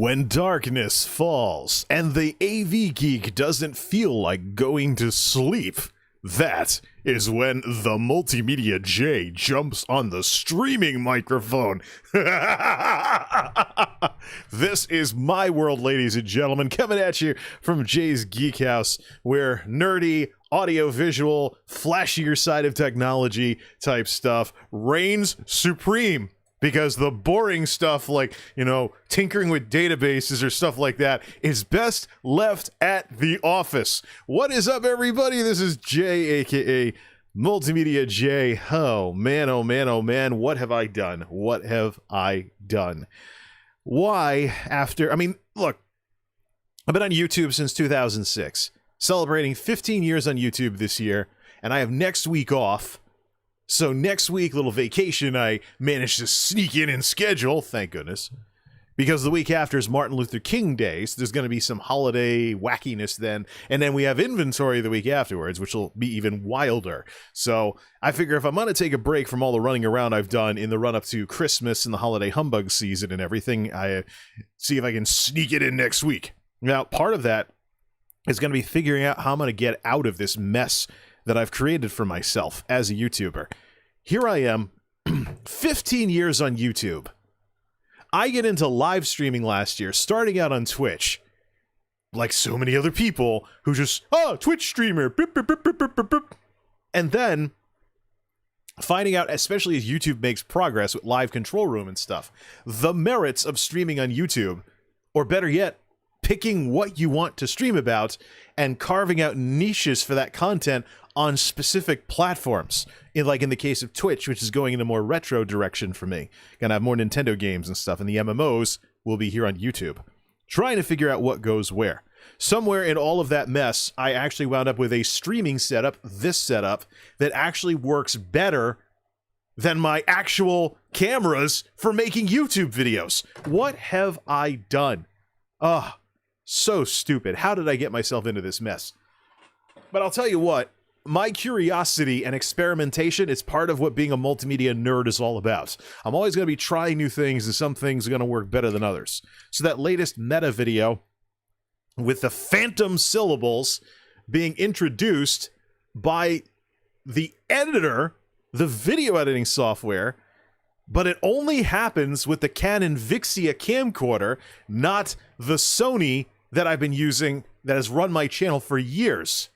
When darkness falls and the AV geek doesn't feel like going to sleep, that is when the MultimediaJay jumps on the streaming microphone. This is my world, ladies and gentlemen, coming at you from Jay's Geek House, where nerdy, audio-visual, flashier side of technology type stuff reigns supreme. Because the boring stuff like, tinkering with databases or stuff like that is best left at the office. What is up, everybody? This is Jay, aka MultimediaJay. Oh, man, oh, man, oh, man. What have I done? What have I done? Why, look, I've been on YouTube since 2006, celebrating 15 years on YouTube this year, and I have next week off. So next week, little vacation I managed to sneak in and schedule, thank goodness, because the week after is Martin Luther King Day, so there's going to be some holiday wackiness then, and then we have inventory the week afterwards, which will be even wilder. So I figure if I'm going to take a break from all the running around I've done in the run-up to Christmas and the holiday humbug season and everything, I see if I can sneak it in next week. Now, part of that is going to be figuring out how I'm going to get out of this mess that I've created for myself as a YouTuber. Here I am, 15 years on YouTube. I get into live streaming last year, starting out on Twitch, like so many other people who just, Twitch streamer, beep, beep, beep, beep, beep, beep. And then finding out, especially as YouTube makes progress with live control room and stuff, the merits of streaming on YouTube, or better yet, picking what you want to stream about and carving out niches for that content on specific platforms. In the case of Twitch, which is going in a more retro direction for me. Gonna have more Nintendo games and stuff, and the MMOs will be here on YouTube. Trying to figure out what goes where. Somewhere in all of that mess, I actually wound up with a streaming setup, this setup, that actually works better than my actual cameras for making YouTube videos. What have I done? So stupid. How did I get myself into this mess? But I'll tell you what, my curiosity and experimentation is part of what being a multimedia nerd is all about. I'm always going to be trying new things, and some things are going to work better than others. So that latest meta video with the phantom syllables being introduced by the editor, the video editing software, but it only happens with the Canon Vixia camcorder, not the Sony that I've been using that has run my channel for years.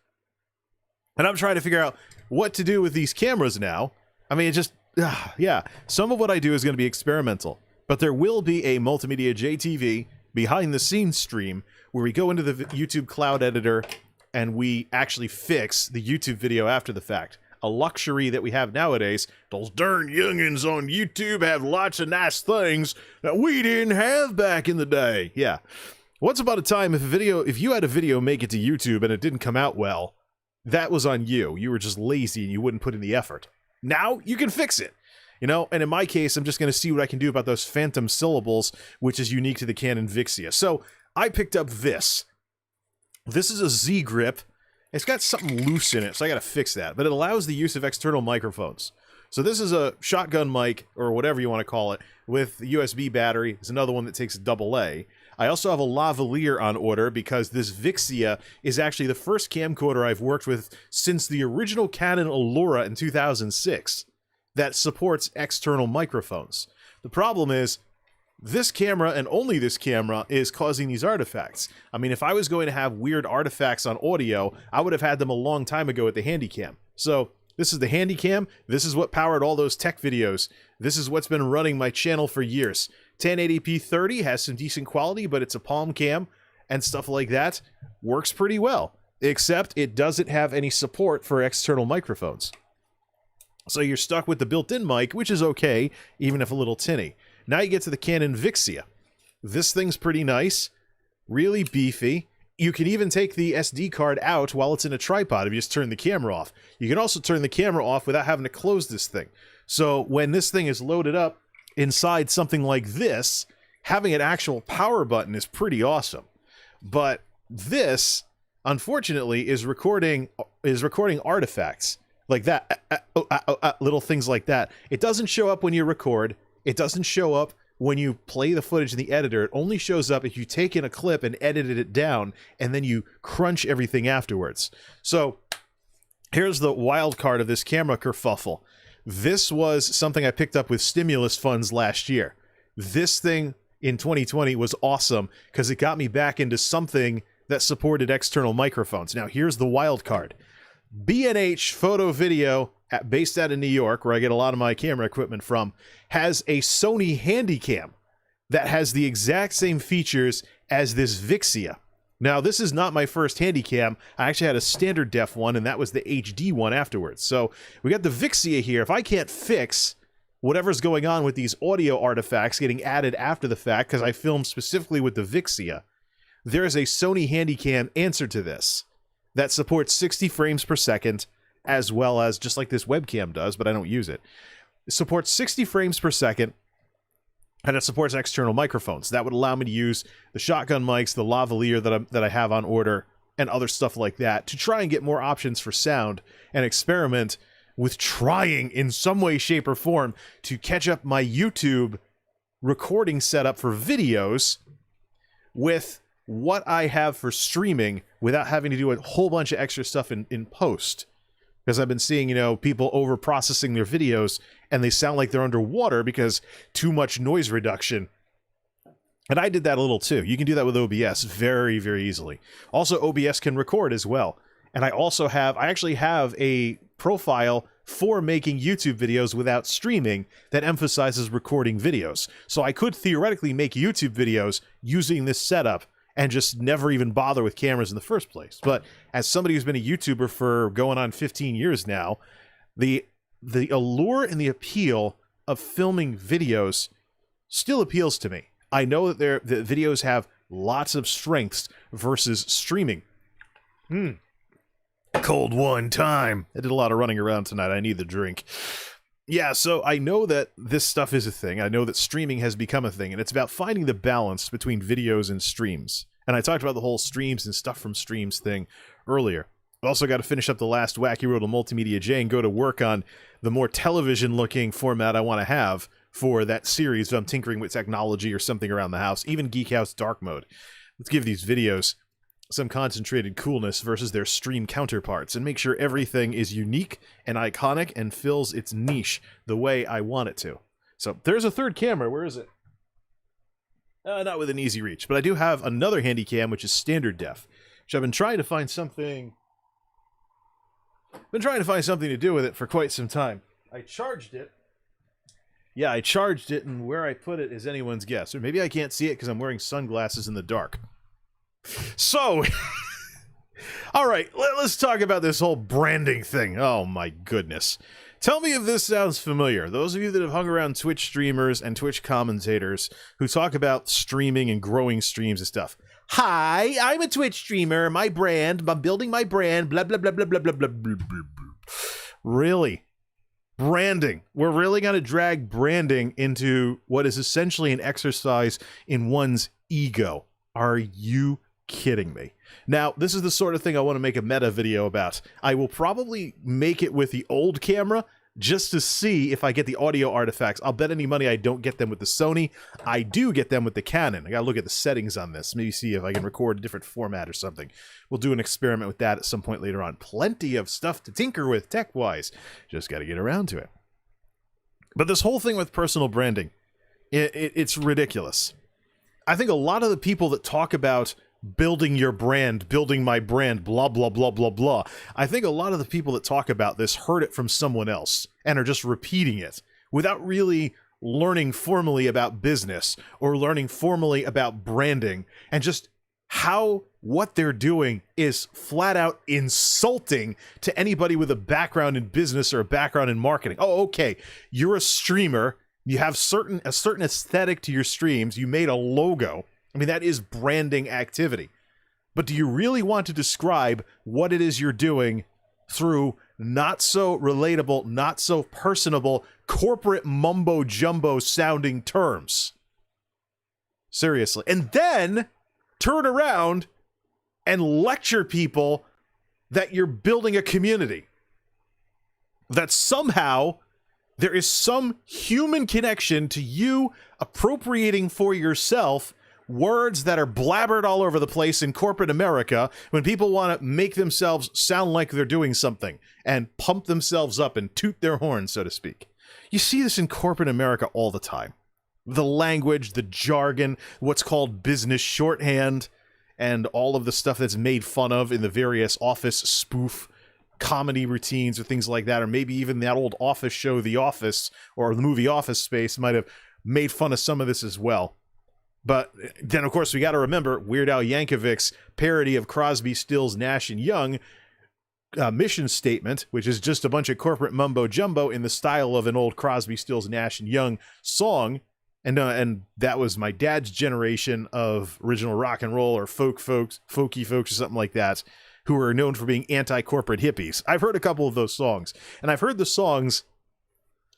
And I'm trying to figure out what to do with these cameras now. Some of what I do is going to be experimental, but there will be a MultimediaJay TV behind-the-scenes stream where we go into the YouTube cloud editor and we actually fix the YouTube video after the fact. A luxury that we have nowadays. Those darn youngins on YouTube have lots of nice things that we didn't have back in the day. Yeah. Once upon a time, if you had a video make it to YouTube and it didn't come out well, that was on you. You were just lazy and you wouldn't put in the effort. Now you can fix it. And in my case, I'm just going to see what I can do about those phantom syllables, which is unique to the Canon Vixia. So I picked up this. This is a Z grip. It's got something loose in it, so I got to fix that. But it allows the use of external microphones. So this is a shotgun mic, or whatever you want to call it, with a USB battery. There's another one that takes a AA. I also have a lavalier on order because this Vixia is actually the first camcorder I've worked with since the original Canon Allura in 2006 that supports external microphones. The problem is, this camera, and only this camera, is causing these artifacts. If I was going to have weird artifacts on audio, I would have had them a long time ago with the Handycam. So this is the Handycam. This is what powered all those tech videos. This is what's been running my channel for years. 1080p 30 has some decent quality, but it's a palm cam and stuff like that. Works pretty well, except it doesn't have any support for external microphones. So you're stuck with the built-in mic, which is okay, even if a little tinny. Now you get to the Canon Vixia. This thing's pretty nice, really beefy. You can even take the SD card out while it's in a tripod if you just turn the camera off. You can also turn the camera off without having to close this thing. So when this thing is loaded up inside something like this, having an actual power button is pretty awesome. But this, unfortunately, is recording artifacts like that, little things like that. It doesn't show up when you record. It doesn't show up when you play the footage in the editor, it only shows up if you take in a clip and edited it down, and then you crunch everything afterwards. So here's the wild card of this camera kerfuffle. This was something I picked up with stimulus funds last year. This thing in 2020 was awesome because it got me back into something that supported external microphones. Now here's the wild card. B&H Photo Video, based out of New York, where I get a lot of my camera equipment from, has a Sony Handycam that has the exact same features as this Vixia. Now, this is not my first Handycam. I actually had a standard def one, and that was the HD one afterwards. So we got the Vixia here. If I can't fix whatever's going on with these audio artifacts getting added after the fact, because I filmed specifically with the Vixia, there is a Sony Handycam answer to this that supports 60 frames per second, as well as, just like this webcam does, but I don't use it. It supports 60 frames per second, and it supports external microphones. That would allow me to use the shotgun mics, the lavalier that I have on order, and other stuff like that, to try and get more options for sound and experiment with trying in some way, shape, or form to catch up my YouTube recording setup for videos with what I have for streaming without having to do a whole bunch of extra stuff in post. Because I've been seeing, people over processing their videos and they sound like they're underwater because too much noise reduction. And I did that a little too. You can do that with OBS very, very easily. Also, OBS can record as well. And I actually have a profile for making YouTube videos without streaming that emphasizes recording videos. So I could theoretically make YouTube videos using this setup and just never even bother with cameras in the first place. But as somebody who's been a YouTuber for going on 15 years now, the allure and the appeal of filming videos still appeals to me. I know that the videos have lots of strengths versus streaming. Cold one time. I did a lot of running around tonight. I need the drink. Yeah, so I know that this stuff is a thing. I know that streaming has become a thing, and it's about finding the balance between videos and streams. And I talked about the whole streams and stuff from streams thing earlier. I've also got to finish up the last Wacky World of MultimediaJay and go to work on the more television-looking format I want to have for that series if I'm tinkering with technology or something around the house, even Geek House Dark Mode. Let's give these videos some concentrated coolness versus their stream counterparts and make sure everything is unique and iconic and fills its niche the way I want it to. So there's a third camera. Where is it? Not with an easy reach, but I do have another Handycam, which is standard def, which I've been trying to find something to do with it for quite some time. I charged it. Yeah, I charged it, and where I put it is anyone's guess. Or maybe I can't see it because I'm wearing sunglasses in the dark. So, all right, let's talk about this whole branding thing. Oh my goodness. Tell me if this sounds familiar. Those of you that have hung around Twitch streamers and Twitch commentators who talk about streaming and growing streams and stuff. Hi, I'm a Twitch streamer. My brand, I'm building my brand, blah, blah, blah, blah, blah, blah, blah, blah, blah. Really? Branding. We're really going to drag branding into what is essentially an exercise in one's ego. Are you kidding me? Now, this is the sort of thing I want to make a meta video about. I will probably make it with the old camera just to see if I get the audio artifacts. I'll bet any money I don't get them with the Sony. I do get them with the Canon. I gotta look at the settings on this. Maybe see if I can record a different format or something. We'll do an experiment with that at some point later on. Plenty of stuff to tinker with tech-wise. Just gotta get around to it. But this whole thing with personal branding, it's ridiculous. I think a lot of the people that talk about building your brand, building my brand, blah, blah, blah, blah, blah. I think a lot of the people that talk about this heard it from someone else and are just repeating it without really learning formally about business or learning formally about branding, and just how what they're doing is flat out insulting to anybody with a background in business or a background in marketing. Oh, okay, you're a streamer. You have a certain aesthetic to your streams. You made a logo. I mean, that is branding activity. But do you really want to describe what it is you're doing through not so relatable, not so personable, corporate mumbo-jumbo sounding terms? Seriously. And then turn around and lecture people that you're building a community. That somehow there is some human connection to you, appropriating for yourself words that are blabbered all over the place in corporate America when people want to make themselves sound like they're doing something and pump themselves up and toot their horn, so to speak. You see this in corporate America all the time. The language, the jargon, what's called business shorthand, and all of the stuff that's made fun of in the various office spoof comedy routines or things like that, or maybe even that old Office show, The Office, or the movie Office Space might have made fun of some of this as well. But then, of course, we got to remember Weird Al Yankovic's parody of Crosby, Stills, Nash and Young mission statement, which is just a bunch of corporate mumbo jumbo in the style of an old Crosby, Stills, Nash and Young song. And that was my dad's generation of original rock and roll or folky folks or something like that, who are known for being anti-corporate hippies. I've heard a couple of those songs, and I've heard the songs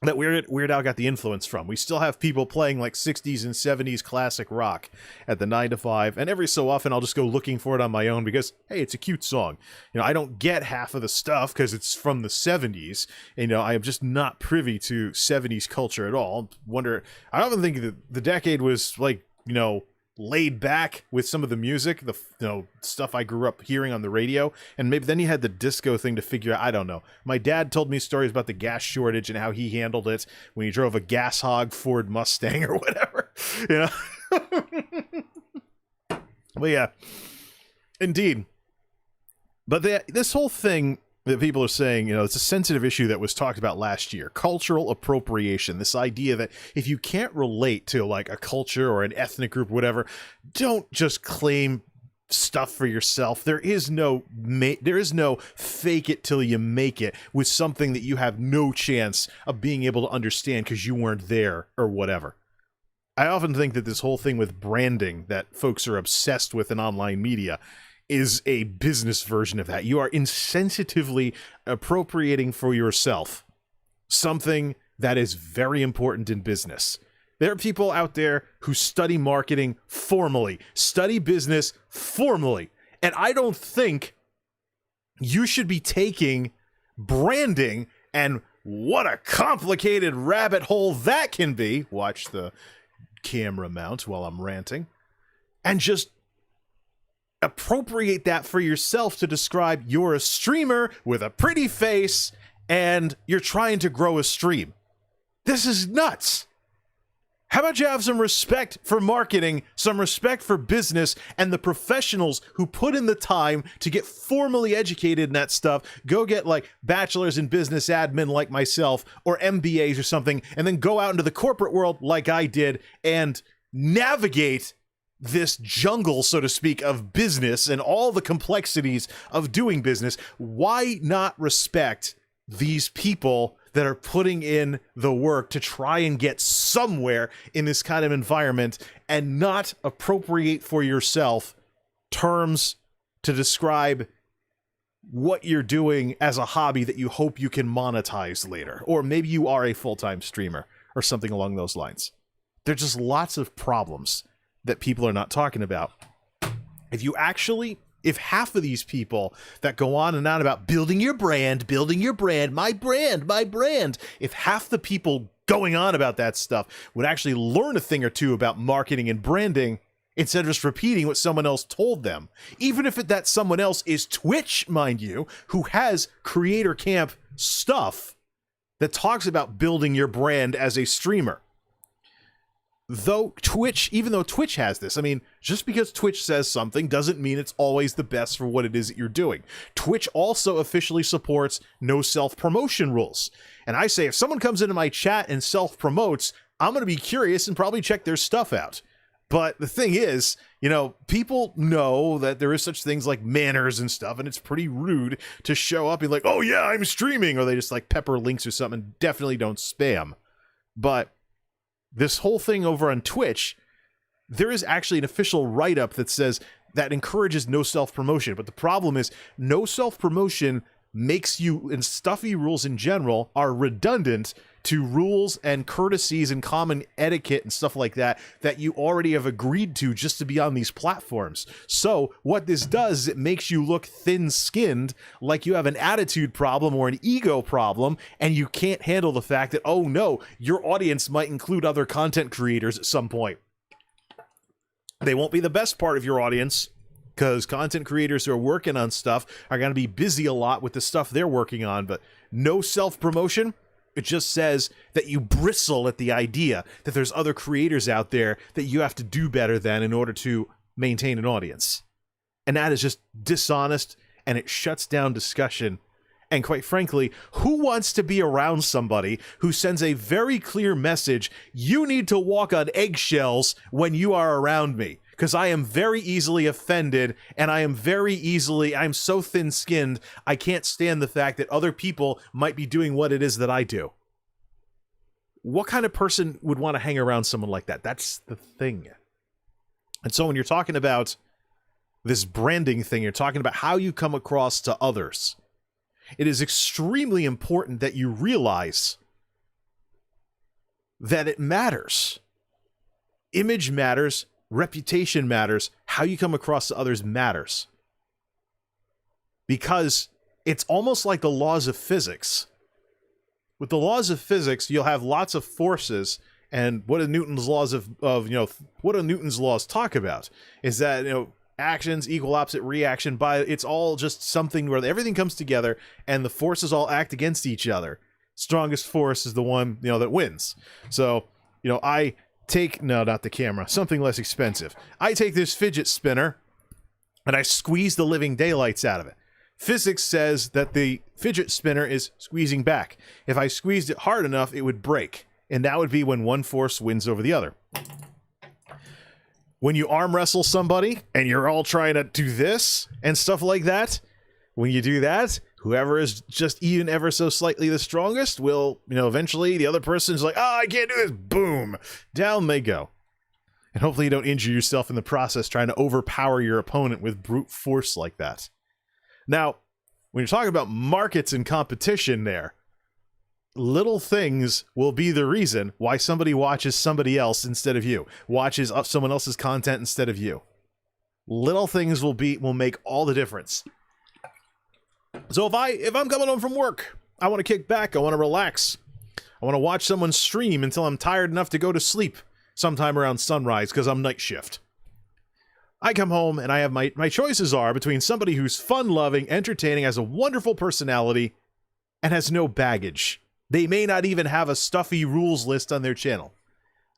that Weird Al got the influence from. We still have people playing like 60s and 70s classic rock at the 9 to 5, and every so often I'll just go looking for it on my own because, hey, it's a cute song. You know, I don't get half of the stuff because it's from the 70s. And, you know, I am just not privy to 70s culture at all. I often think that the decade was like, you know, laid back with some of the music, the stuff I grew up hearing on the radio, and maybe then you had the disco thing to figure out. I don't know. My dad told me stories about the gas shortage and how he handled it when he drove a gas hog Ford Mustang or whatever, you know. But yeah, indeed. But this whole thing that people are saying, you know, it's a sensitive issue that was talked about last year. Cultural appropriation. This idea that if you can't relate to like a culture or an ethnic group, whatever, don't just claim stuff for yourself. There is no fake it till you make it with something that you have no chance of being able to understand because you weren't there or whatever. I often think that this whole thing with branding that folks are obsessed with in online media is a business version of that. You are insensitively appropriating for yourself something that is very important in business. There are people out there who study marketing formally, study business formally, and I don't think you should be taking branding and what a complicated rabbit hole that can be. Watch the camera mount while I'm ranting. And just appropriate that for yourself to describe you're a streamer with a pretty face and you're trying to grow a stream. This is nuts. How about you have some respect for marketing, some respect for business, and the professionals who put in the time to get formally educated in that stuff, go get like bachelors in business admin like myself, or MBAs or something, and then go out into the corporate world like I did and navigate this jungle, so to speak, of business and all the complexities of doing business. Why not respect these people that are putting in the work to try and get somewhere in this kind of environment and not appropriate for yourself terms to describe what you're doing as a hobby that you hope you can monetize later? Or maybe you are a full-time streamer or something along those lines. There's just lots of problems that people are not talking about. If half of these people that go on and on about building your brand, my brand, if half the people going on about that stuff would actually learn a thing or two about marketing and branding instead of just repeating what someone else told them, even if that someone else is Twitch, mind you, who has creator camp stuff that talks about building your brand as a streamer. Even though Twitch has this, I mean, just because Twitch says something doesn't mean it's always the best for what it is that you're doing. Twitch also officially supports no self-promotion rules. And I say, if someone comes into my chat and self-promotes, I'm going to be curious and probably check their stuff out. But the thing is, you know, people know that there is such things like manners and stuff, and it's pretty rude to show up and like, oh yeah, I'm streaming, or they just like pepper links or something. Definitely don't spam. But this whole thing over on Twitch, there is actually an official write-up that says that encourages no self-promotion. But the problem is no self-promotion makes you, and stuffy rules in general are redundant to rules and courtesies and common etiquette and stuff like that that you already have agreed to just to be on these platforms. So what this does is it makes you look thin-skinned, like you have an attitude problem or an ego problem, and you can't handle the fact that, oh no, your audience might include other content creators at some point. They won't be the best part of your audience, because content creators who are working on stuff are going to be busy a lot with the stuff they're working on, but no self-promotion. It just says that you bristle at the idea that there's other creators out there that you have to do better than in order to maintain an audience. And that is just dishonest, and it shuts down discussion. And quite frankly, who wants to be around somebody who sends a very clear message, you need to walk on eggshells when you are around me? Because I am very easily offended, and I'm so thin-skinned, I can't stand the fact that other people might be doing what it is that I do. What kind of person would want to hang around someone like that? That's the thing. And so when you're talking about this branding thing, you're talking about how you come across to others. It is extremely important that you realize that it matters. Image matters. Reputation matters. How you come across to others matters. Because it's almost like the laws of physics. With the laws of physics, you'll have lots of forces, and what do Newton's laws what do Newton's laws talk about? Is that, actions equal opposite reaction, it's all just something where everything comes together and the forces all act against each other. Strongest force is the one, that wins. So, I take, no, not the camera, something less expensive. I take this fidget spinner and I squeeze the living daylights out of it. Physics says that the fidget spinner is squeezing back. If I squeezed it hard enough, it would break. And that would be when one force wins over the other. When you arm wrestle somebody and you're all trying to do this and stuff like that, when you do that, whoever is just even ever so slightly the strongest will, eventually the other person's like, oh, I can't do this. Boom. Down they go. And hopefully you don't injure yourself in the process trying to overpower your opponent with brute force like that. Now, when you're talking about markets and competition there, little things will be the reason why somebody watches somebody else instead of you, watches someone else's content instead of you. Little things will make all the difference. So if I'm coming home from work, I want to kick back, I want to relax, I want to watch someone stream until I'm tired enough to go to sleep sometime around sunrise because I'm night shift. I come home and I have my choices are between somebody who's fun-loving, entertaining, has a wonderful personality, and has no baggage. They may not even have a stuffy rules list on their channel.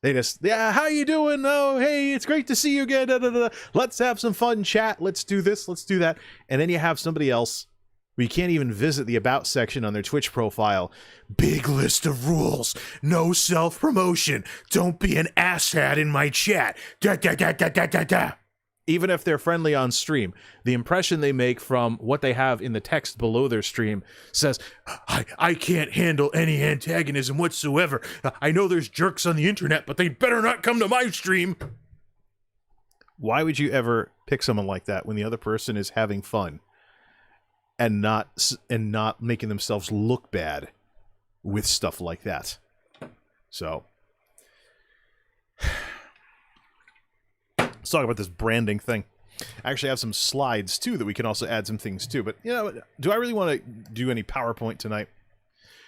They just, yeah, how you doing? Oh, hey, it's great to see you again. Da, da, da. Let's have some fun chat. Let's do this. Let's do that. And then you have somebody else where you can't even visit the About section on their Twitch profile. Big list of rules. No self-promotion. Don't be an asshat in my chat. Da, da, da, da, da, da, da. Even if they're friendly on stream, the impression they make from what they have in the text below their stream says, I can't handle any antagonism whatsoever. I know there's jerks on the internet, but they better not come to my stream. Why would you ever pick someone like that when the other person is having fun and not making themselves look bad with stuff like that? So let's talk about this branding thing. I actually have some slides, too, that we can also add some things to. But, do I really want to do any PowerPoint tonight?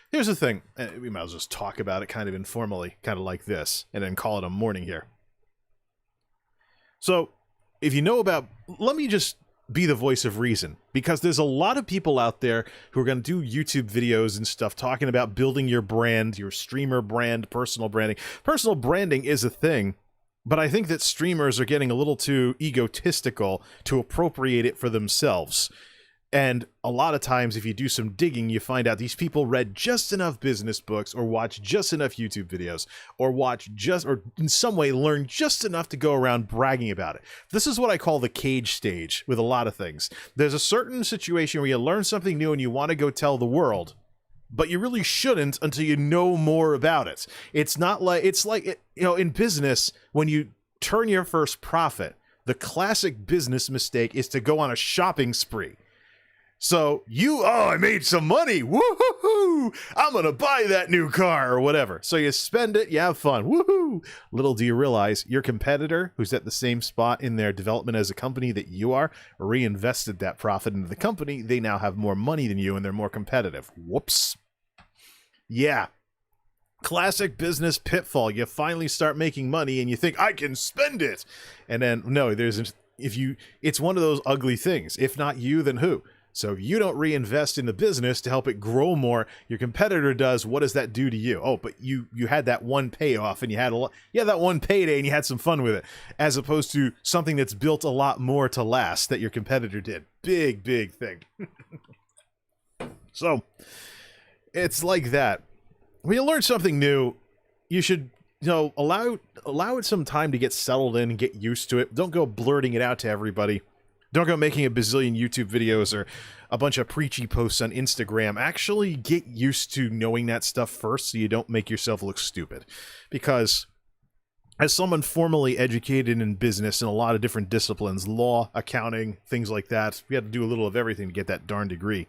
Here's the thing. We might as well just talk about it kind of informally, kind of like this, and then call it a morning here. So, if you know about... Let me just be the voice of reason, because there's a lot of people out there who are going to do YouTube videos and stuff talking about building your brand, your streamer brand, personal branding. Personal branding is a thing. But I think that streamers are getting a little too egotistical to appropriate it for themselves. And a lot of times, if you do some digging, you find out these people read just enough business books, or watch just enough YouTube videos, or or in some way learn just enough to go around bragging about it. This is what I call the cage stage with a lot of things. There's a certain situation where you learn something new and you want to go tell the world, but you really shouldn't until you know more about it. It's like in business, when you turn your first profit, the classic business mistake is to go on a shopping spree. So I made some money. Woohoo! I'm going to buy that new car or whatever. So you spend it, you have fun. Woohoo! Little do you realize your competitor, who's at the same spot in their development as a company that you are, reinvested that profit into the company. They now have more money than you and they're more competitive. Whoops. Yeah. Classic business pitfall. You finally start making money and you think, I can spend it. And then, no, it's one of those ugly things. If not you, then who? So if you don't reinvest in the business to help it grow more, your competitor does. What does that do to you? Oh, but you had that one payoff and you had that one payday and you had some fun with it, as opposed to something that's built a lot more to last that your competitor did. Big thing. So it's like that. When you learn something new, you should allow it some time to get settled in and get used to it. Don't go blurting it out to everybody. Don't go making a bazillion YouTube videos or a bunch of preachy posts on Instagram. Actually get used to knowing that stuff first so you don't make yourself look stupid. Because as someone formally educated in business in a lot of different disciplines, law, accounting, things like that, we had to do a little of everything to get that darn degree.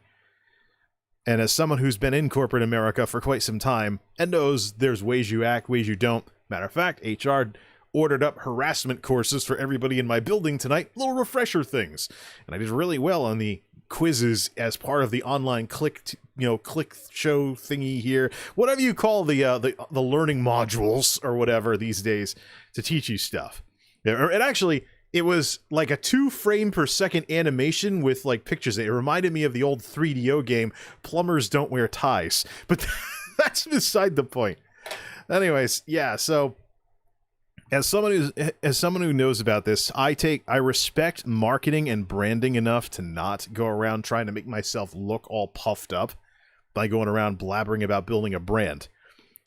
And as someone who's been in corporate America for quite some time and knows there's ways you act, ways you don't. Matter of fact, HR ordered up harassment courses for everybody in my building tonight, little refresher things. And I did really well on the quizzes as part of the online click show thingy here. Whatever you call the learning modules or whatever these days to teach you stuff. It was like a 2 frame per second animation with like pictures. It reminded me of the old 3DO game, Plumbers Don't Wear Ties. But that's beside the point. Anyways, yeah, so as someone who knows about this, I respect marketing and branding enough to not go around trying to make myself look all puffed up by going around blabbering about building a brand.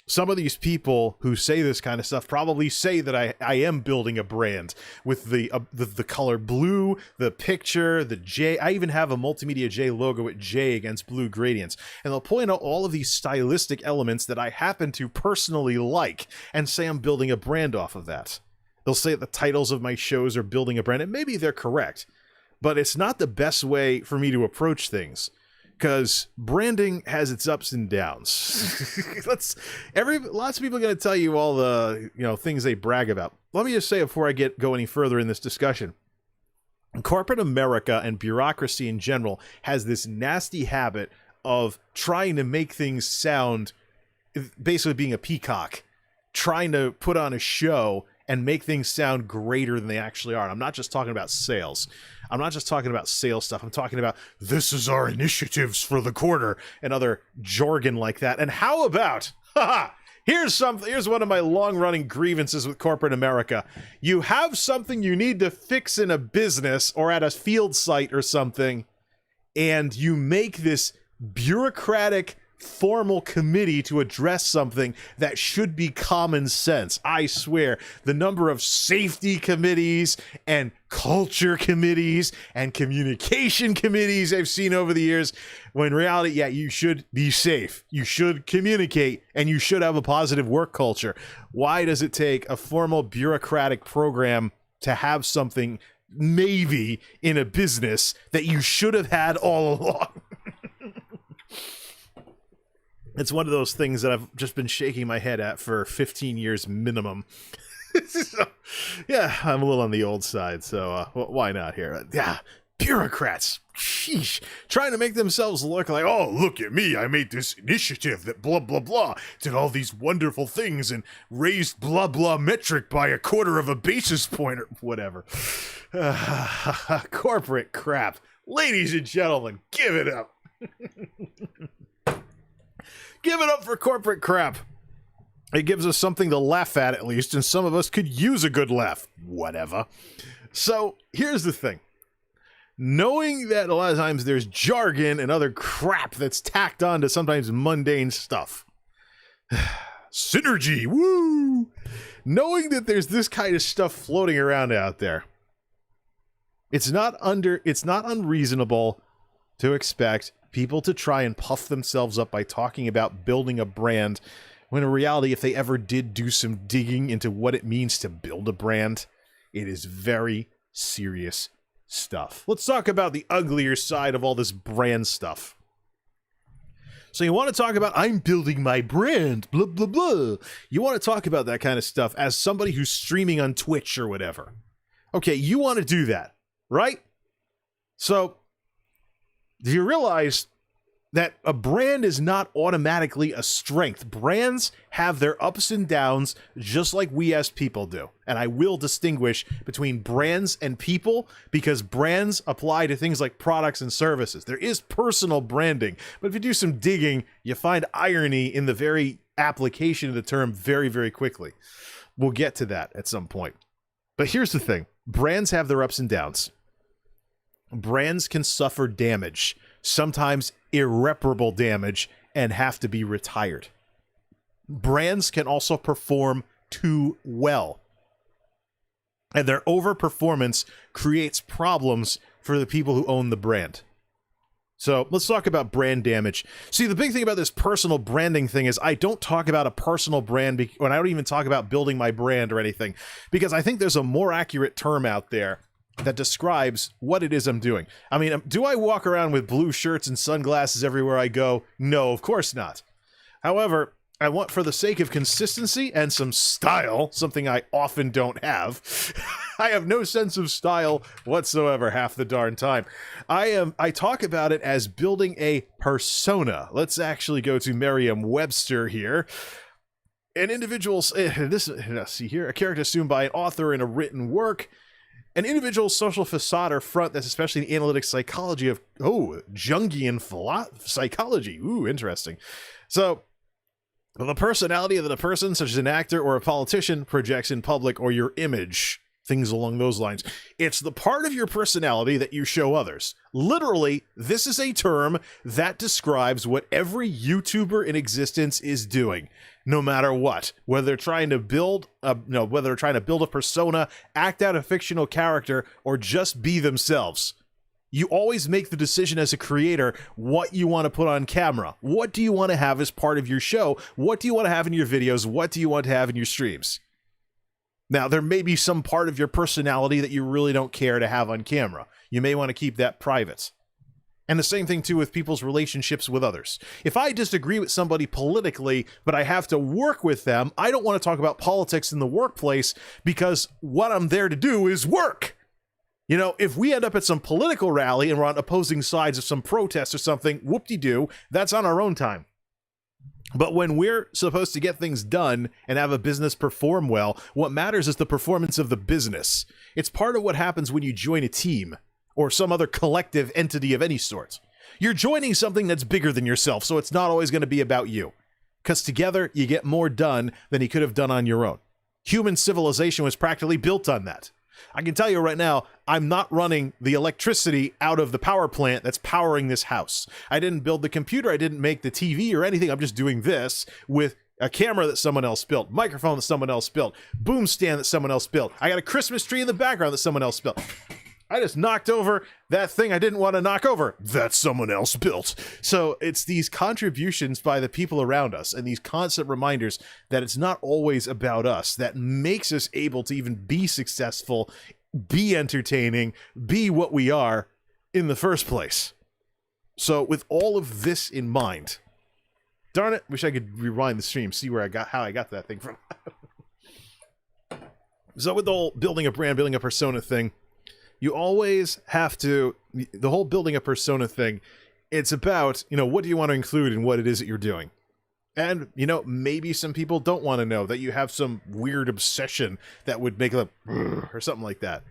Some of these people who say this kind of stuff probably say that I am building a brand with the color blue, the picture, the J. I even have a MultimediaJay logo with J against blue gradients. And they'll point out all of these stylistic elements that I happen to personally like and say I'm building a brand off of that. They'll say that the titles of my shows are building a brand, and maybe they're correct, but it's not the best way for me to approach things. Because branding has its ups and downs. Lots of people are going to tell you all the things they brag about. Let me just say before I go any further in this discussion, corporate America and bureaucracy in general has this nasty habit of trying to make things sound, basically being a peacock, trying to put on a show and make things sound greater than they actually are. And I'm not just talking about sales. I'm not just talking about sales stuff. I'm talking about this is our initiatives for the quarter and other jargon like that. And how about, here's one of my long-running grievances with corporate America. You have something you need to fix in a business or at a field site or something, and you make this bureaucratic formal committee to address something that should be common sense. I swear, the number of safety committees and culture committees and communication committees I've seen over the years, when in reality, yeah, you should be safe. You should communicate and you should have a positive work culture. Why does it take a formal bureaucratic program to have something maybe in a business that you should have had all along? It's one of those things that I've just been shaking my head at for 15 years minimum. So, yeah, I'm a little on the old side, so why not here? Yeah, bureaucrats, sheesh, trying to make themselves look like, oh, look at me, I made this initiative that blah, blah, blah, did all these wonderful things and raised blah, blah metric by 1/4 of a basis point or whatever. Corporate crap. Ladies and gentlemen, give it up. Give it up for corporate crap. It gives us something to laugh at least, and some of us could use a good laugh. Whatever. So, here's the thing. Knowing that a lot of times there's jargon and other crap that's tacked on to sometimes mundane stuff. Synergy, woo! Knowing that there's this kind of stuff floating around out there, it's not unreasonable to expect people to try and puff themselves up by talking about building a brand, when in reality, if they ever did do some digging into what it means to build a brand, it is very serious stuff. Let's talk about the uglier side of all this brand stuff. So you want to talk about, I'm building my brand, blah, blah, blah. You want to talk about that kind of stuff as somebody who's streaming on Twitch or whatever. Okay, you want to do that, right? So, do you realize that a brand is not automatically a strength? Brands have their ups and downs just like we as people do. And I will distinguish between brands and people because brands apply to things like products and services. There is personal branding, but if you do some digging, you find irony in the very application of the term very, very quickly. We'll get to that at some point. But here's the thing. Brands have their ups and downs. Brands can suffer damage, sometimes irreparable damage, and have to be retired. Brands can also perform too well, and their overperformance creates problems for the people who own the brand. So let's talk about brand damage. See, the big thing about this personal branding thing is I don't talk about a personal brand when I don't even talk about building my brand or anything, because I think there's a more accurate term out there that describes what it is I'm doing. I mean, do I walk around with blue shirts and sunglasses everywhere I go? No, of course not. However, I want, for the sake of consistency and some style, something I often don't have. I have no sense of style whatsoever half the darn time. I talk about it as building a persona. Let's actually go to Merriam-Webster here. An individual, see here, a character assumed by an author in a written work. An individual's social facade or front that's especially the analytic psychology of, Jungian psychology. Ooh, interesting. So, the personality of the person, such as an actor or a politician, projects in public, or your image. Things along those lines. It's the part of your personality that you show others. Literally, this is a term that describes what every YouTuber in existence is doing, no matter what. Whether they're trying to build a persona, act out a fictional character, or just be themselves. You always make the decision as a creator what you want to put on camera. What do you want to have as part of your show? What do you want to have in your videos? What do you want to have in your streams? Now, there may be some part of your personality that you really don't care to have on camera. You may want to keep that private. And the same thing, too, with people's relationships with others. If I disagree with somebody politically, but I have to work with them, I don't want to talk about politics in the workplace because what I'm there to do is work. You know, if we end up at some political rally and we're on opposing sides of some protest or something, whoop-de-doo, that's on our own time. But when we're supposed to get things done and have a business perform well, what matters is the performance of the business. It's part of what happens when you join a team or some other collective entity of any sort. You're joining something that's bigger than yourself, so it's not always going to be about you. Because together, you get more done than you could have done on your own. Human civilization was practically built on that. I can tell you right now, I'm not running the electricity out of the power plant that's powering this house. I didn't build the computer, I didn't make the TV or anything, I'm just doing this with a camera that someone else built, microphone that someone else built, boom stand that someone else built. I got a Christmas tree in the background that someone else built. I just knocked over that thing I didn't want to knock over that someone else built. So it's these contributions by the people around us and these constant reminders that it's not always about us that makes us able to even be successful, be entertaining, be what we are in the first place. So with all of this in mind, darn it, wish I could rewind the stream, see where how I got that thing from. So with the whole building a brand, building a persona thing, you always have to, the whole building a persona thing, it's about, what do you want to include in what it is that you're doing? And, maybe some people don't want to know that you have some weird obsession that would make them, or something like that.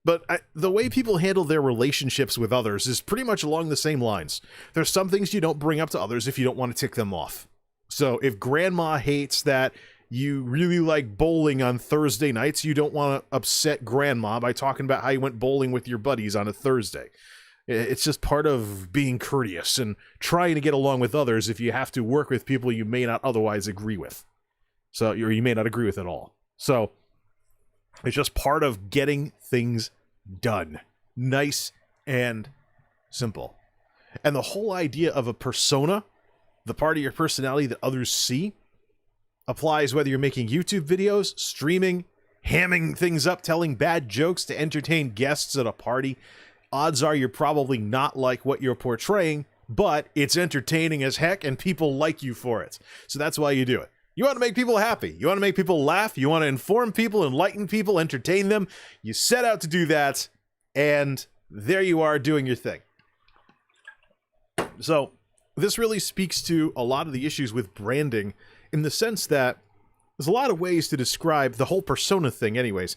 But the way people handle their relationships with others is pretty much along the same lines. There's some things you don't bring up to others if you don't want to tick them off. So if grandma hates that you really like bowling on Thursday nights, you don't want to upset grandma by talking about how you went bowling with your buddies on a Thursday. It's just part of being courteous and trying to get along with others if you have to work with people you may not otherwise agree with. So, or you may not agree with at all. So, it's just part of getting things done. Nice and simple. And the whole idea of a persona, the part of your personality that others see, applies whether you're making YouTube videos, streaming, hamming things up, telling bad jokes to entertain guests at a party, odds are you're probably not like what you're portraying, but it's entertaining as heck and people like you for it. So that's why you do it. You want to make people happy. You want to make people laugh. You want to inform people, enlighten people, entertain them. You set out to do that, and there you are doing your thing. So this really speaks to a lot of the issues with branding in the sense that there's a lot of ways to describe the whole persona thing anyways.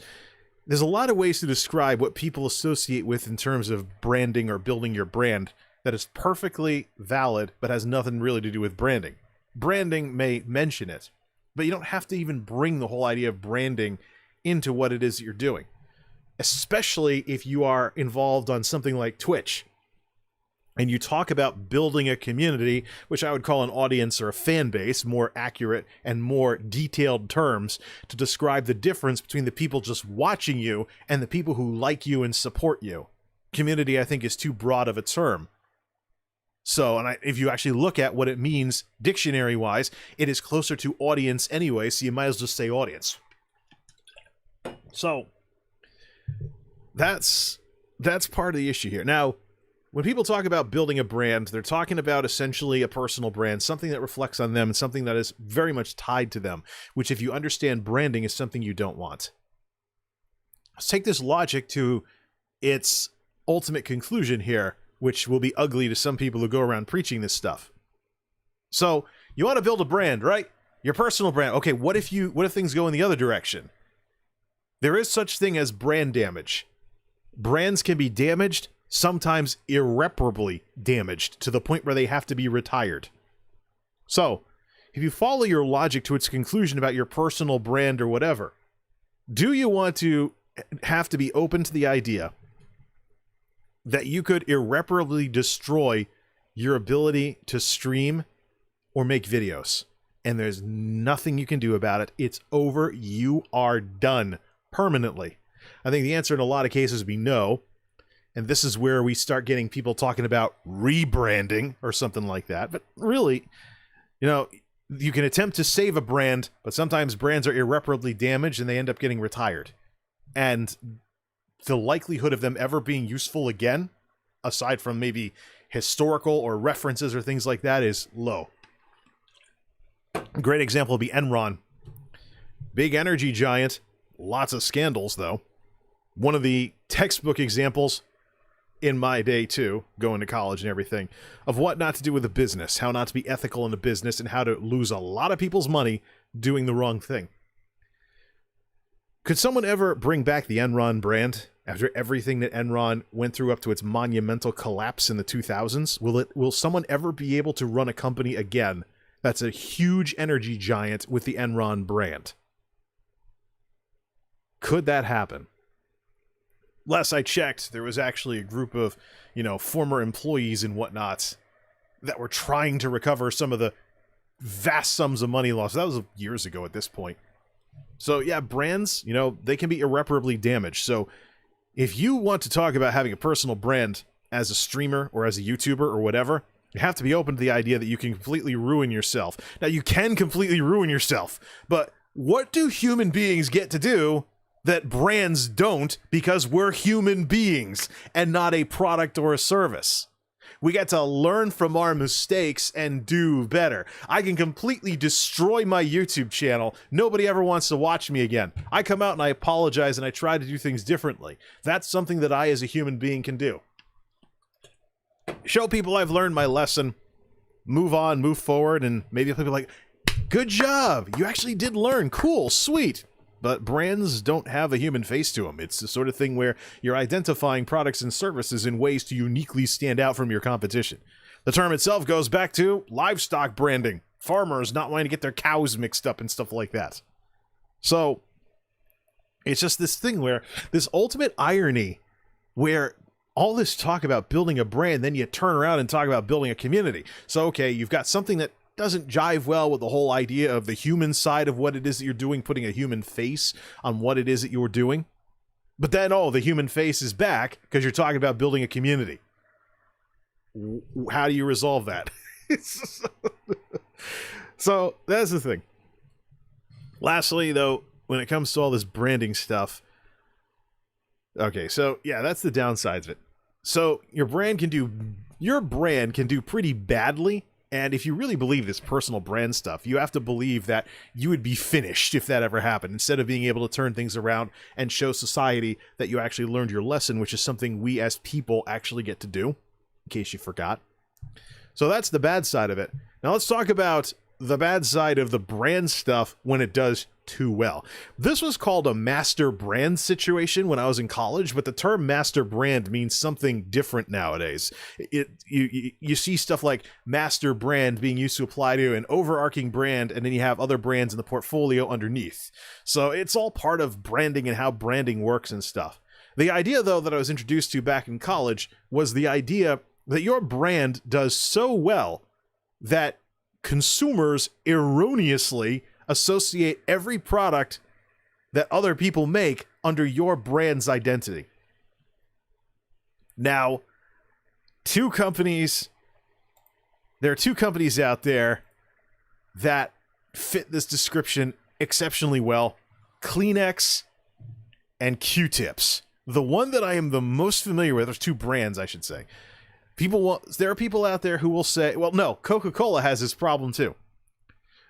There's a lot of ways to describe what people associate with in terms of branding or building your brand that is perfectly valid but has nothing really to do with branding. Branding may mention it, but you don't have to even bring the whole idea of branding into what it is that you're doing. Especially if you are involved on something like Twitch and you talk about building a community, which I would call an audience or a fan base, more accurate and more detailed terms to describe the difference between the people just watching you and the people who like you and support you. Community, I think, is too broad of a term. So, if you actually look at what it means dictionary-wise, it is closer to audience anyway, so you might as well just say audience. So, that's part of the issue here. Now, when people talk about building a brand, they're talking about essentially a personal brand, something that reflects on them and something that is very much tied to them, which if you understand branding is something you don't want. Let's take this logic to its ultimate conclusion here, which will be ugly to some people who go around preaching this stuff. So, you want to build a brand, right? Your personal brand. Okay, what if things go in the other direction? There is such thing as brand damage. Brands can be damaged, sometimes irreparably damaged, to the point where they have to be retired. So, if you follow your logic to its conclusion about your personal brand or whatever, do you want to have to be open to the idea that you could irreparably destroy your ability to stream or make videos? And there's nothing you can do about it. It's over. You are done permanently. I think the answer in a lot of cases would be no. And this is where we start getting people talking about rebranding or something like that. But really, you can attempt to save a brand, but sometimes brands are irreparably damaged and they end up getting retired. And the likelihood of them ever being useful again, aside from maybe historical or references or things like that, is low. A great example would be Enron. Big energy giant, lots of scandals though. One of the textbook examples in my day too, going to college and everything, of what not to do with a business, how not to be ethical in a business, and how to lose a lot of people's money doing the wrong thing. Could someone ever bring back the Enron brand after everything that Enron went through up to its monumental collapse in the 2000s? Will someone ever be able to run a company again that's a huge energy giant with the Enron brand? Could that happen? Last I checked, there was actually a group of, former employees and whatnot that were trying to recover some of the vast sums of money lost. That was years ago at this point. So yeah, brands, they can be irreparably damaged. So if you want to talk about having a personal brand as a streamer or as a YouTuber or whatever, you have to be open to the idea that you can completely ruin yourself. Now, you can completely ruin yourself, but what do human beings get to do that brands don't, because we're human beings and not a product or a service? We get to learn from our mistakes and do better. I can completely destroy my YouTube channel. Nobody ever wants to watch me again. I come out and I apologize and I try to do things differently. That's something that I as a human being can do. Show people I've learned my lesson, move on, move forward, and maybe people are like, good job, you actually did learn, cool, sweet. But brands don't have a human face to them. It's the sort of thing where you're identifying products and services in ways to uniquely stand out from your competition. The term itself goes back to livestock branding. Farmers not wanting to get their cows mixed up and stuff like that. So, it's just this thing where, this ultimate irony, where all this talk about building a brand, then you turn around and talk about building a community. So, okay, you've got something that doesn't jive well with the whole idea of the human side of what it is that you're doing, putting a human face on what it is that you're doing. But then, the human face is back because you're talking about building a community. How do you resolve that? So, that's the thing. Lastly, though, when it comes to all this branding stuff. Okay, so yeah, that's the downsides of it. So your brand can do pretty badly. And if you really believe this personal brand stuff, you have to believe that you would be finished if that ever happened, instead of being able to turn things around and show society that you actually learned your lesson, which is something we as people actually get to do, in case you forgot. So that's the bad side of it. Now let's talk about the bad side of the brand stuff when it does too well. This was called a master brand situation when I was in college, but the term master brand means something different nowadays. You see stuff like master brand being used to apply to an overarching brand, and then you have other brands in the portfolio underneath. So it's all part of branding and how branding works and stuff. The idea, though, that I was introduced to back in college was the idea that your brand does so well that consumers erroneously associate every product that other people make under your brand's identity. Now, there are two companies out there that fit this description exceptionally well: Kleenex and Q-tips. The one that I am the most familiar with, there's two brands, I should say. There are people out there who will say, well, no, Coca-Cola has this problem too.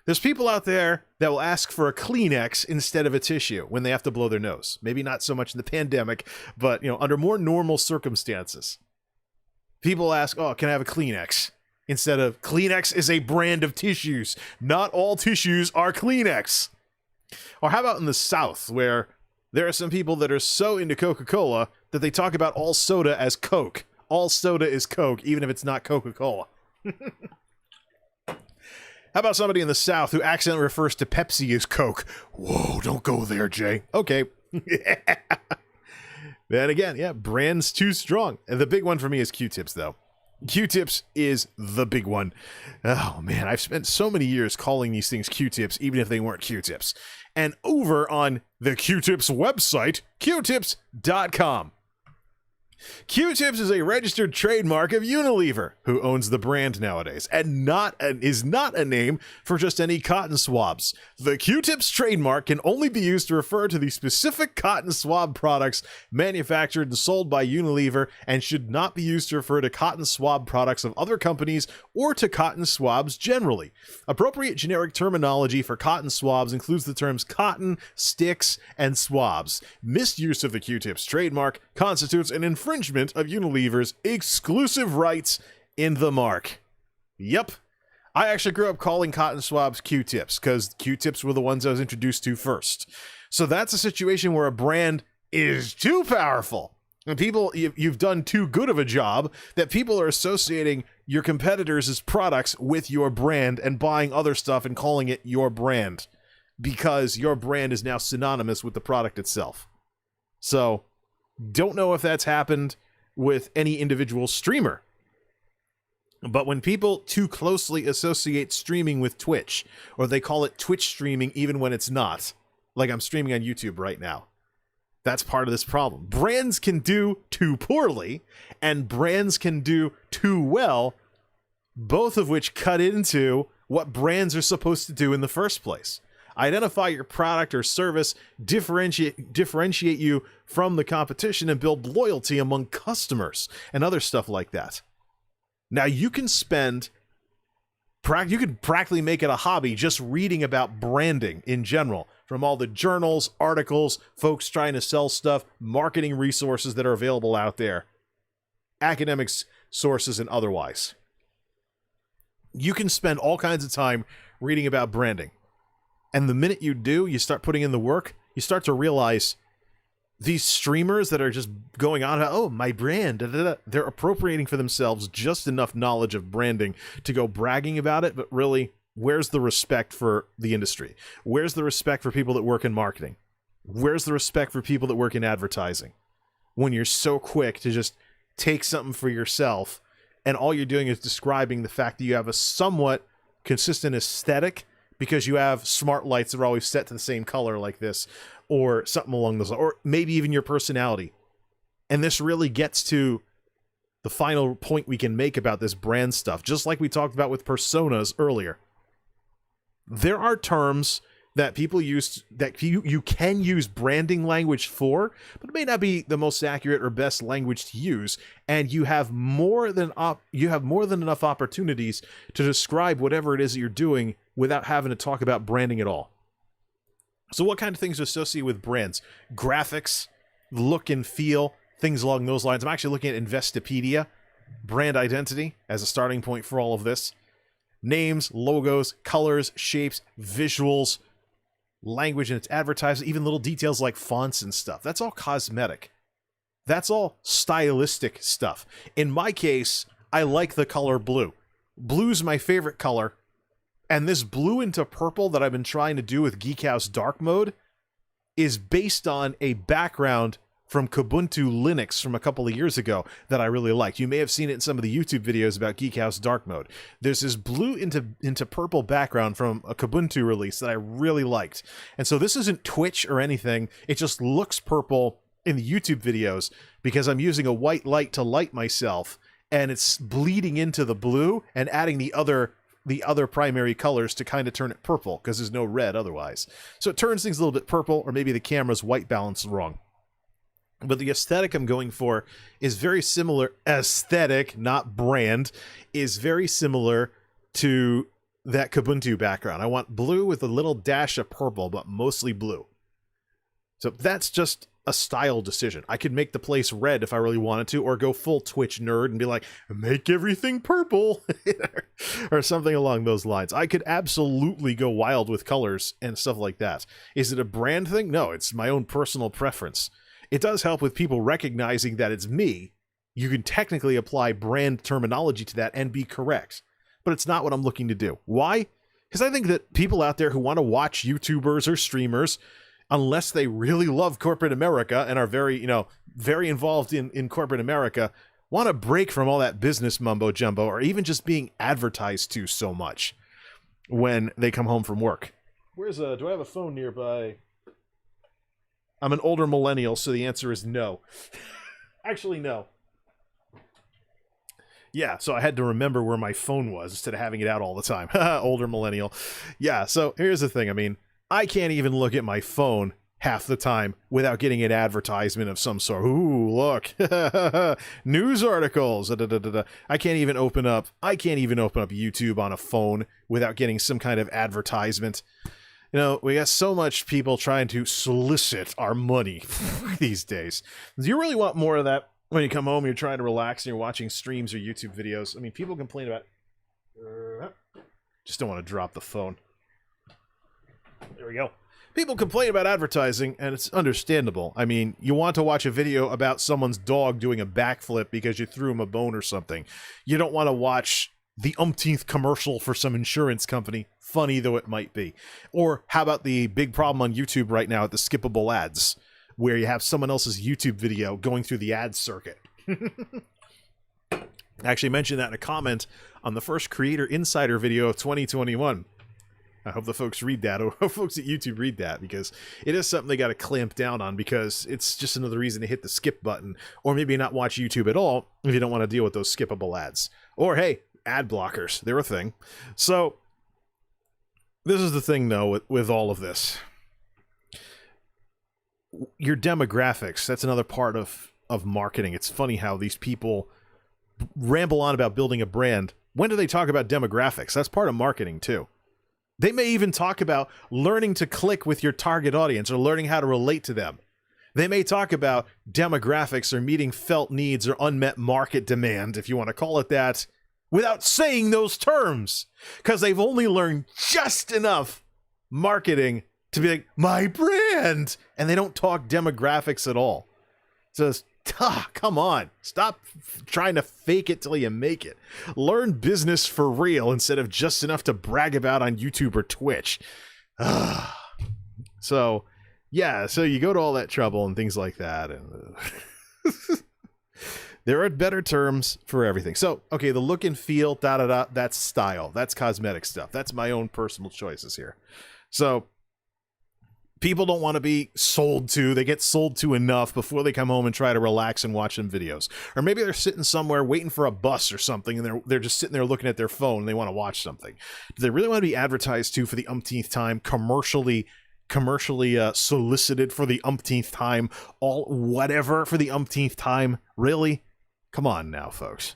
There's people out there that will ask for a Kleenex instead of a tissue when they have to blow their nose. Maybe not so much in the pandemic, but under more normal circumstances. People ask, oh, can I have a Kleenex? Instead of, Kleenex is a brand of tissues. Not all tissues are Kleenex. Or how about in the South, where there are some people that are so into Coca-Cola that they talk about all soda as Coke. All soda is Coke, even if it's not Coca-Cola. How about somebody in the South who accidentally refers to Pepsi as Coke? Whoa, don't go there, Jay. Okay. Then again, yeah, brand's too strong. And the big one for me is Q-tips, though. Q-tips is the big one. Oh, man, I've spent so many years calling these things Q-tips, even if they weren't Q-tips. And over on the Q-tips website, qtips.com. Q-tips is a registered trademark of Unilever, who owns the brand nowadays, and is not a name for just any cotton swabs. The Q-tips trademark can only be used to refer to the specific cotton swab products manufactured and sold by Unilever, and should not be used to refer to cotton swab products of other companies or to cotton swabs generally. Appropriate generic terminology for cotton swabs includes the terms cotton, sticks, and swabs. Misuse of the Q-tips trademark constitutes an infringement of Unilever's exclusive rights in the mark. Yep. I actually grew up calling cotton swabs Q-tips because Q-tips were the ones I was introduced to first. So that's a situation where a brand is too powerful. And you've done too good of a job that people are associating your competitors' products with your brand and buying other stuff and calling it your brand because your brand is now synonymous with the product itself. So, don't know if that's happened with any individual streamer. But when people too closely associate streaming with Twitch, or they call it Twitch streaming even when it's not, like I'm streaming on YouTube right now, that's part of this problem. Brands can do too poorly, and brands can do too well, both of which cut into what brands are supposed to do in the first place. Identify your product or service, differentiate you from the competition, and build loyalty among customers and other stuff like that. Now, you can practically make it a hobby just reading about branding in general, from all the journals, articles, folks trying to sell stuff, marketing resources that are available out there, academics, sources, and otherwise. You can spend all kinds of time reading about branding. And the minute you do, you start putting in the work, you start to realize these streamers that are just going on, oh, my brand, they're appropriating for themselves just enough knowledge of branding to go bragging about it, but really, where's the respect for the industry? Where's the respect for people that work in marketing? Where's the respect for people that work in advertising? When you're so quick to just take something for yourself, and all you're doing is describing the fact that you have a somewhat consistent aesthetic, because you have smart lights that are always set to the same color like this, or something along those lines, or maybe even your personality. And this really gets to the final point we can make about this brand stuff, just like we talked about with personas earlier. There are terms that people use, that you can use branding language for, but it may not be the most accurate or best language to use, and you have more than enough opportunities to describe whatever it is that you're doing without having to talk about branding at all. So what kind of things are associated with brands? Graphics, look and feel, things along those lines. I'm actually looking at Investopedia, brand identity, as a starting point for all of this. Names, logos, colors, shapes, visuals, language in its advertising, even little details like fonts and stuff. That's all cosmetic. That's all stylistic stuff. In my case, I like the color blue. Blue's my favorite color. And this blue into purple that I've been trying to do with Geek House Dark Mode is based on a background from Kubuntu Linux from a couple of years ago that I really liked. You may have seen it in some of the YouTube videos about Geek House Dark Mode. There's this blue into purple background from a Kubuntu release that I really liked. And so this isn't Twitch or anything. It just looks purple in the YouTube videos because I'm using a white light to light myself, and it's bleeding into the blue and adding the other primary colors to kind of turn it purple because there's no red otherwise. So it turns things a little bit purple, or maybe the camera's white balance wrong. But the aesthetic I'm going for is very similar. Aesthetic, not brand, is very similar to that Kubuntu background. I want blue with a little dash of purple, but mostly blue. So that's just a style decision. I could make the place red if I really wanted to, or go full Twitch nerd and be like, make everything purple, or something along those lines. I could absolutely go wild with colors and stuff like that. Is it a brand thing? No, it's my own personal preference. It does help with people recognizing that it's me. You can technically apply brand terminology to that and be correct, but it's not what I'm looking to do. Why? Because I think that people out there who want to watch YouTubers or streamers, unless they really love corporate America and are very, very involved in corporate America, want to break from all that business mumbo jumbo, or even just being advertised to so much when they come home from work. Do I have a phone nearby? I'm an older millennial, so the answer is no. Actually, no. Yeah, so I had to remember where my phone was instead of having it out all the time. Older millennial. Yeah, so here's the thing. I mean, I can't even look at my phone half the time without getting an advertisement of some sort. Ooh, look. News articles. I can't even open up YouTube on a phone without getting some kind of advertisement. We got so much people trying to solicit our money these days. Do you really want more of that when you come home and you're trying to relax and you're watching streams or YouTube videos? I mean, people complain about... Just don't want to drop the phone. There we go. People complain about advertising, and it's understandable. I mean, you want to watch a video about someone's dog doing a backflip because you threw him a bone or something. You don't want to watch the umpteenth commercial for some insurance company, funny though it might be. Or how about the big problem on YouTube right now at the skippable ads, where you have someone else's YouTube video going through the ad circuit. I actually mentioned that in a comment on the first Creator Insider video of 2021. I hope the folks read that, or folks at YouTube read that, because it is something they got to clamp down on, because it's just another reason to hit the skip button, or maybe not watch YouTube at all if you don't want to deal with those skippable ads. Or, hey, ad blockers, they're a thing. So, this is the thing, though, with all of this. Your demographics, that's another part of marketing. It's funny how these people ramble on about building a brand. When do they talk about demographics? That's part of marketing, too. They may even talk about learning to click with your target audience or learning how to relate to them. They may talk about demographics or meeting felt needs or unmet market demand, if you want to call it that, without saying those terms, because they've only learned just enough marketing to be like, my brand, and they don't talk demographics at all. So come on, stop trying to fake it till you make it. Learn business for real instead of just enough to brag about on YouTube or Twitch. So you go to all that trouble and things like that, and there are better terms for everything. So, okay, the look and feel, that's style. That's cosmetic stuff. That's my own personal choices here. So, People don't want to be sold to. They get sold to enough before they come home and try to relax and watch some videos. Or maybe they're sitting somewhere waiting for a bus or something, and they're just sitting there looking at their phone and they want to watch something. Do they really want to be advertised to for the umpteenth time, commercially solicited for the umpteenth time, all whatever for the umpteenth time? Really? Come on now, folks.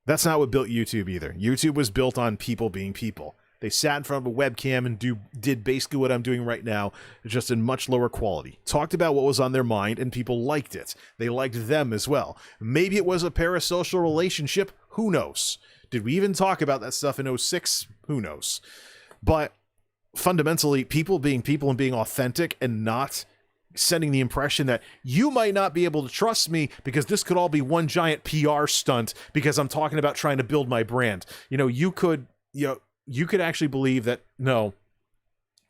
That's not what built YouTube either. YouTube was built on people being people. They sat in front of a webcam and did basically what I'm doing right now, just in much lower quality. Talked about what was on their mind, and people liked it. They liked them as well. Maybe it was a parasocial relationship. Who knows? Did we even talk about that stuff in 06? Who knows? But fundamentally, people being people and being authentic and not sending the impression that you might not be able to trust me because this could all be one giant PR stunt because I'm talking about trying to build my brand. You could actually believe that, no,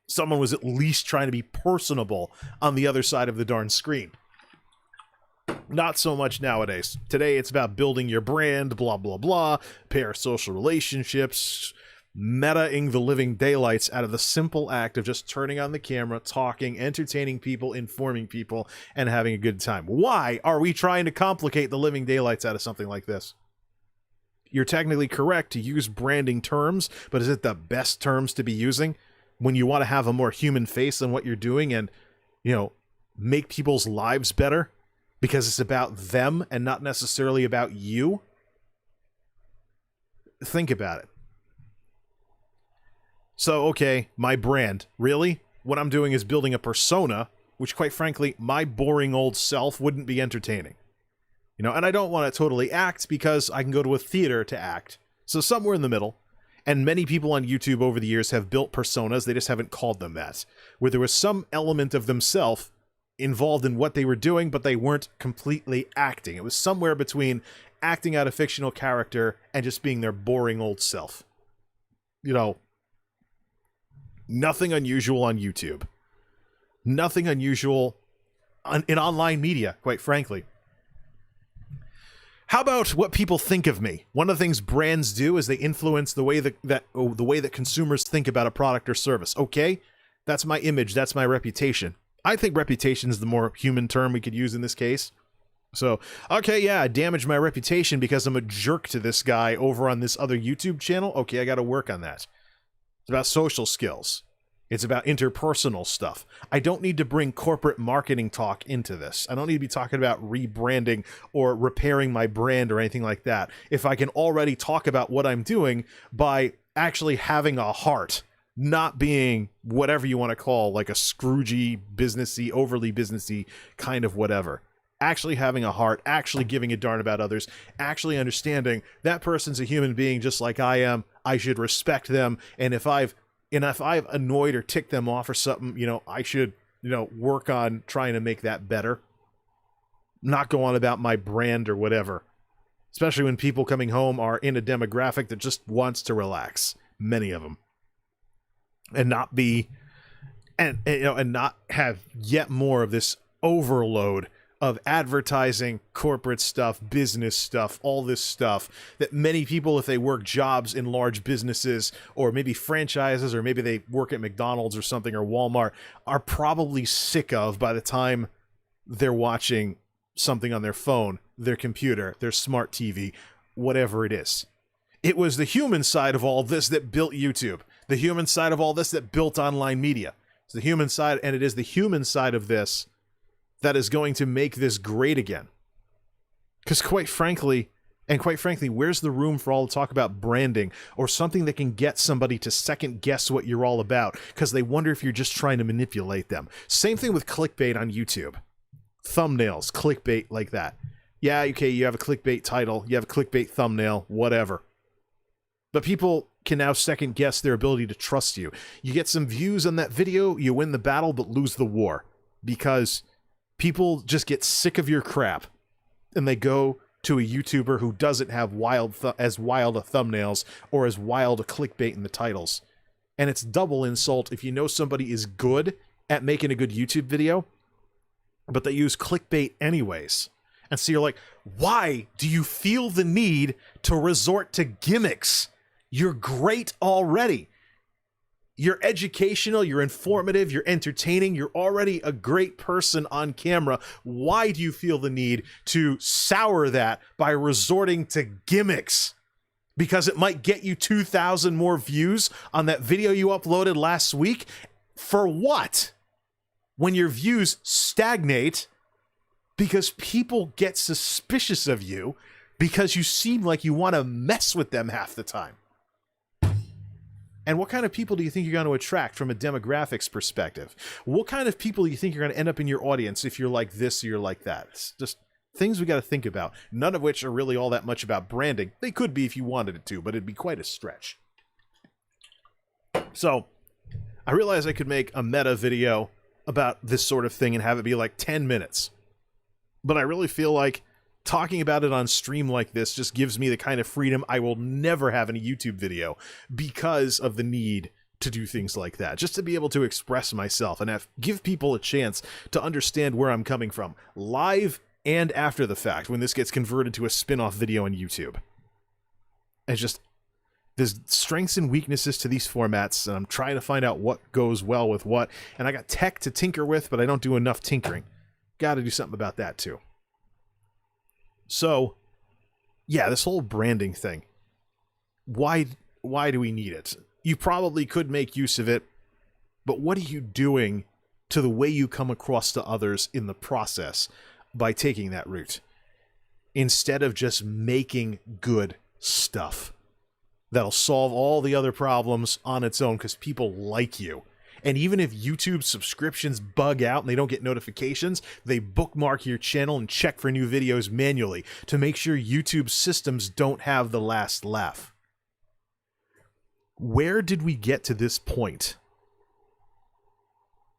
someone was at least trying to be personable on the other side of the darn screen. Not so much nowadays. Today, it's about building your brand, blah, blah, blah, parasocial relationships, meta-ing the living daylights out of the simple act of just turning on the camera, talking, entertaining people, informing people, and having a good time. Why are we trying to complicate the living daylights out of something like this? You're technically correct to use branding terms, but is it the best terms to be using when you want to have a more human face on what you're doing and, make people's lives better because it's about them and not necessarily about you? Think about it. So, okay, my brand. Really? What I'm doing is building a persona, which quite frankly, my boring old self wouldn't be entertaining. And I don't want to totally act because I can go to a theater to act. So somewhere in the middle. And many people on YouTube over the years have built personas, they just haven't called them that. Where there was some element of themselves involved in what they were doing, but they weren't completely acting. It was somewhere between acting out a fictional character and just being their boring old self. Nothing unusual on YouTube. Nothing unusual in online media, quite frankly. How about what people think of me? One of the things brands do is they influence the way that consumers think about a product or service. Okay, that's my image, that's my reputation. I think reputation is the more human term we could use in this case. So, okay, yeah, I damaged my reputation because I'm a jerk to this guy over on this other YouTube channel. Okay, I got to work on that. It's about social skills. It's about interpersonal stuff. I don't need to bring corporate marketing talk into this. I don't need to be talking about rebranding or repairing my brand or anything like that. If I can already talk about what I'm doing by actually having a heart, not being whatever you want to call, like a Scroogey, businessy, overly businessy kind of whatever. Actually having a heart, actually giving a darn about others, actually understanding that person's a human being just like I am. I should respect them, and if I've annoyed or ticked them off or something, I should, work on trying to make that better. Not go on about my brand or whatever. Especially when people coming home are in a demographic that just wants to relax. Many of them. And not be, and not have yet more of this overload of advertising, corporate stuff, business stuff, all this stuff that many people, if they work jobs in large businesses or maybe franchises or maybe they work at McDonald's or something or Walmart, are probably sick of by the time they're watching something on their phone, their computer, their smart TV, whatever it is. It was the human side of all this that built YouTube. The human side of all this that built online media. It's the human side, and it is the human side of this that is going to make this great again. Because quite frankly, where's the room for all the talk about branding or something that can get somebody to second guess what you're all about because they wonder if you're just trying to manipulate them. Same thing with clickbait on YouTube. Thumbnails, clickbait like that. Yeah, okay, you have a clickbait title, you have a clickbait thumbnail, whatever. But people can now second guess their ability to trust you. You get some views on that video, you win the battle but lose the war. Because people just get sick of your crap, and they go to a YouTuber who doesn't have as wild a thumbnails or as wild a clickbait in the titles. And it's double insult if you know somebody is good at making a good YouTube video, but they use clickbait anyways. And so you're like, why do you feel the need to resort to gimmicks? You're great already. You're educational, you're informative, you're entertaining, you're already a great person on camera. Why do you feel the need to sour that by resorting to gimmicks? Because it might get you 2,000 more views on that video you uploaded last week? For what? When your views stagnate because people get suspicious of you because you seem like you want to mess with them half the time. And what kind of people do you think you're going to attract from a demographics perspective? What kind of people do you think you're going to end up in your audience if you're like this or you're like that? It's just things we got to think about, none of which are really all that much about branding. They could be if you wanted it to, but it'd be quite a stretch. So I realized I could make a meta video about this sort of thing and have it be like 10 minutes. But I really feel like talking about it on stream like this just gives me the kind of freedom I will never have in a YouTube video because of the need to do things like that. Just to be able to express myself and give people a chance to understand where I'm coming from, live and after the fact, when this gets converted to a spin-off video on YouTube. It's just, there's strengths and weaknesses to these formats, and I'm trying to find out what goes well with what. And I got tech to tinker with, but I don't do enough tinkering. Got to do something about that too. So, yeah, this whole branding thing. Why do we need it? You probably could make use of it, but what are you doing to the way you come across to others in the process by taking that route? Instead of just making good stuff that'll solve all the other problems on its own because people like you. And even if YouTube subscriptions bug out and they don't get notifications, they bookmark your channel and check for new videos manually to make sure YouTube systems don't have the last laugh. Where did we get to this point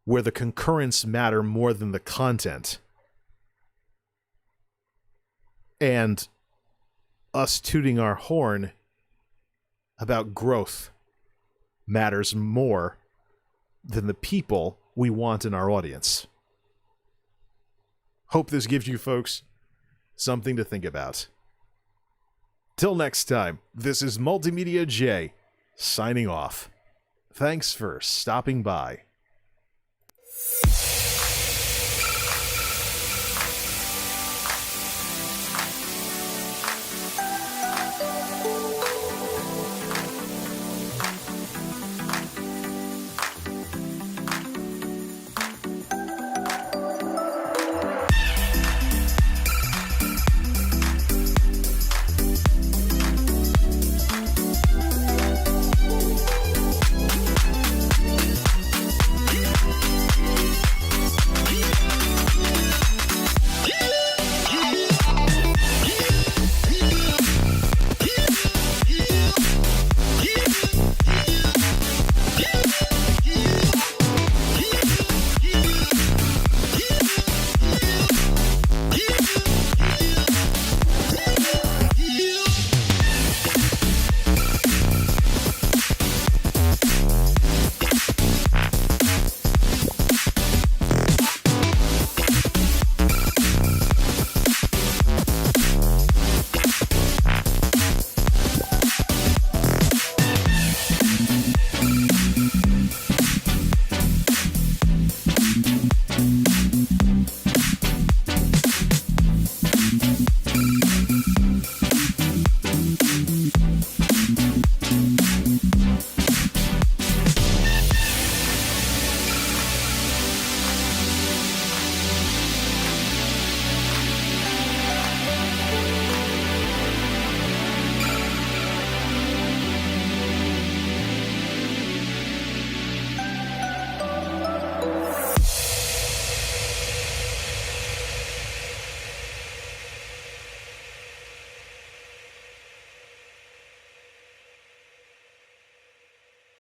where the concurrents matter more than the content? And us tooting our horn about growth matters more than the people we want in our audience. Hope this gives you folks something to think about. Till next time, this is MultimediaJay signing off. Thanks for stopping by.